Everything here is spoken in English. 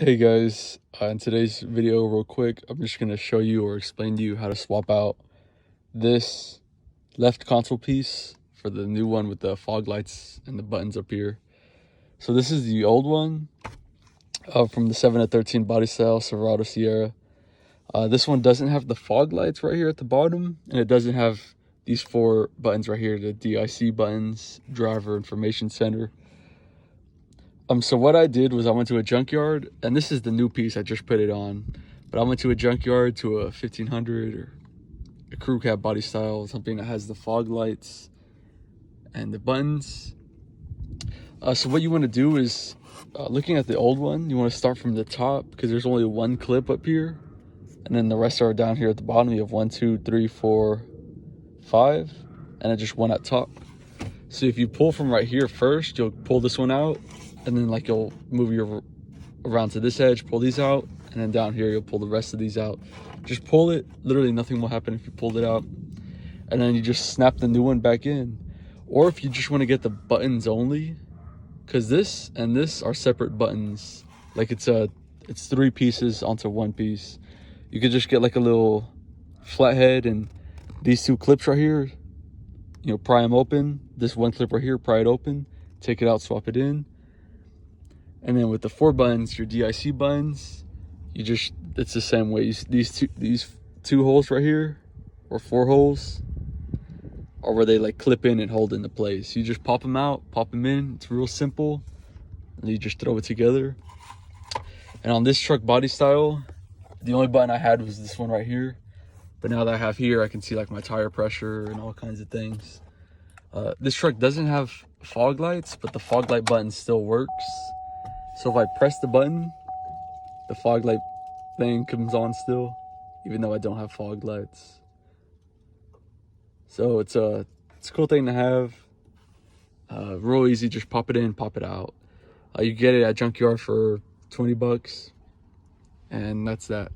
Hey guys, in today's video real quick, I'm just going to show you or explain to you how to swap out this left console piece for the new one with the fog lights and the buttons up here. So this is the old one from the 7 to 13 body style Silverado Sierra. This one doesn't have the fog lights right here at the bottom, and it doesn't have these four buttons right here, the DIC buttons, driver information center. So what I did was I went to a junkyard, and this is the new piece, I just put it on. But I went to a junkyard to a 1500 or a crew cab body style, something that has the fog lights and the buttons. So what you want to do is, looking at the old one, you want to start from the top because there's only one clip up here. And then the rest are down here at the bottom. You have 1, 2, 3, 4, 5, and then just one at top. So if you pull from right here first, you'll pull this one out. And then like you'll move your around to this edge, pull these out, and then down here you'll pull the rest of these out. Just pull it, literally nothing will happen if you pulled it out. And then you just snap the new one back in. Or if you just want to get the buttons only, because this and this are separate buttons. Like it's three pieces onto one piece. You could just get like a little flathead and these two clips right here, pry them open. This one clip right here, pry it open, take it out, swap it in. And then with the four buttons, your DIC buttons, it's the same way. These two holes right here, or four holes, are where they like clip in and hold into place. You just pop them out, pop them in. It's real simple. And you just throw it together. And on this truck body style, the only button I had was this one right here. But now that I have here, I can see like my tire pressure and all kinds of things. This truck doesn't have fog lights, but the fog light button still works. So if I press the button, the fog light thing comes on still, even though I don't have fog lights. So it's a cool thing to have. Real easy, just pop it in, pop it out. You get it at junkyard for 20 bucks, and that's that.